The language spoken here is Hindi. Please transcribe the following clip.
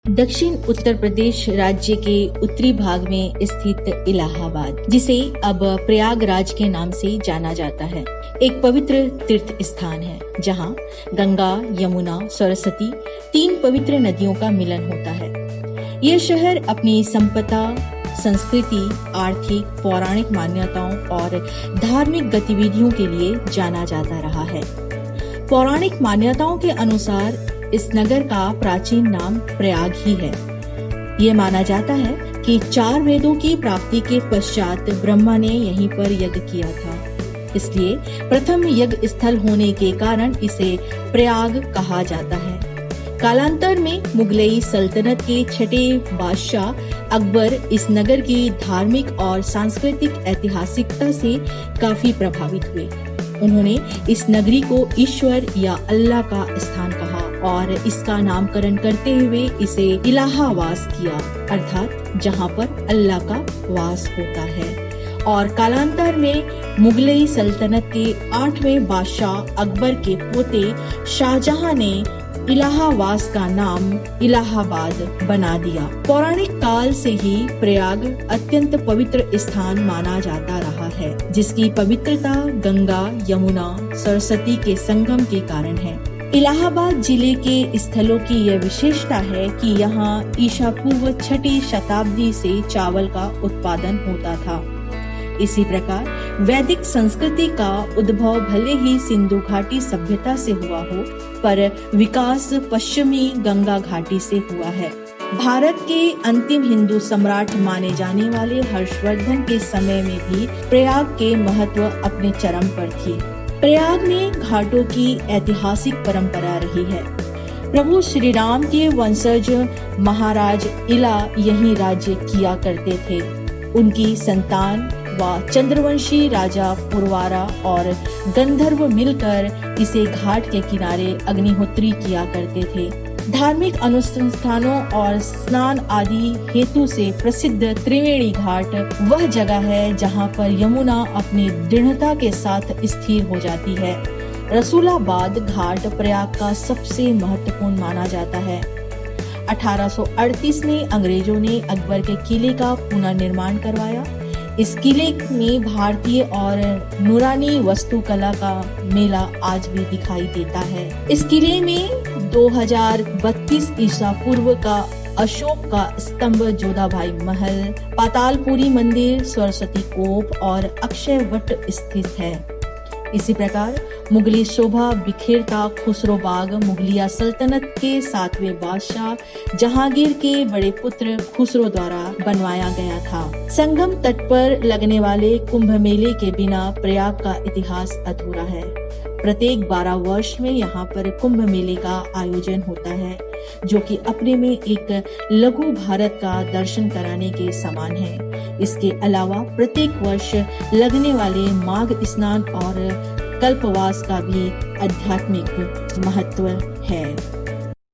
दक्षिण उत्तर प्रदेश राज्य के उत्तरी भाग में स्थित इलाहाबाद, जिसे अब प्रयागराज के नाम से जाना जाता है, एक पवित्र तीर्थ स्थान है जहां गंगा, यमुना, सरस्वती 3 पवित्र नदियों का मिलन होता है। यह शहर अपनी संपदा, संस्कृति, आर्थिक, पौराणिक मान्यताओं और धार्मिक गतिविधियों के लिए जाना जाता रहा है। पौराणिक मान्यताओं के अनुसार इस नगर का प्राचीन नाम प्रयाग ही है। ये माना जाता है कि 4 वेदों की प्राप्ति के पश्चात ब्रह्मा ने यहीं पर यज्ञ किया था, इसलिए प्रथम यज्ञ स्थल होने के कारण इसे प्रयाग कहा जाता है। कालांतर में मुगलई सल्तनत के छठे बादशाह अकबर इस नगर की धार्मिक और सांस्कृतिक ऐतिहासिकता से काफी प्रभावित हुए। उन्होंने इस नगरी को ईश्वर या अल्लाह का स्थान कहा और इसका नामकरण करते हुए इसे इलाहावास किया, अर्थात जहाँ पर अल्लाह का वास होता है। और कालांतर में मुगलई सल्तनत के 8वें बादशाह अकबर के पोते शाहजहां ने इलाहावास का नाम इलाहाबाद बना दिया। पौराणिक काल से ही प्रयाग अत्यंत पवित्र स्थान माना जाता रहा है, जिसकी पवित्रता गंगा, यमुना, सरस्वती के संगम के कारण है। इलाहाबाद जिले के स्थलों की यह विशेषता है कि यहाँ ईसा पूर्व 6ठी शताब्दी से चावल का उत्पादन होता था। इसी प्रकार वैदिक संस्कृति का उद्भव भले ही सिंधु घाटी सभ्यता से हुआ हो, पर विकास पश्चिमी गंगा घाटी से हुआ है। भारत के अंतिम हिंदू सम्राट माने जाने वाले हर्षवर्धन के समय में भी प्रयाग के महत्व अपने चरम पर थी। प्रयाग में घाटों की ऐतिहासिक परंपरा रही है। प्रभु श्री राम के वंशज महाराज इला यहीं राज्य किया करते थे। उनकी संतान व चंद्रवंशी राजा पुरवारा और गंधर्व मिलकर इसे घाट के किनारे अग्निहोत्री किया करते थे। धार्मिक अनुष्ठानों और स्नान आदि हेतु से प्रसिद्ध त्रिवेणी घाट वह जगह है जहां पर यमुना अपनी दृढ़ता के साथ स्थिर हो जाती है। रसूलाबाद घाट प्रयाग का सबसे महत्वपूर्ण माना जाता है। 1838 में अंग्रेजों ने अकबर के किले का पुनर्निर्माण करवाया। इस किले में भारतीय और नूरानी वास्तुकला का मेला आज भी दिखाई देता है। इस किले में 2032 ईसा पूर्व का अशोक का स्तंभ, जोधाबाई महल, पातालपुरी मंदिर, सरस्वती कोप और अक्षय वट स्थित है। इसी प्रकार मुगली शोभा बिखेरता खुसरो बाग मुगलिया सल्तनत के 7वें बादशाह जहांगीर के बड़े पुत्र खुसरो द्वारा बनवाया गया था। संगम तट पर लगने वाले कुंभ मेले के बिना प्रयाग का इतिहास अधूरा है। प्रत्येक 12 वर्ष में यहाँ पर कुंभ मेले का आयोजन होता है, जो कि अपने में एक लघु भारत का दर्शन कराने के समान है। इसके अलावा प्रत्येक वर्ष लगने वाले माघ स्नान और कल्पवास का भी आध्यात्मिक महत्व है।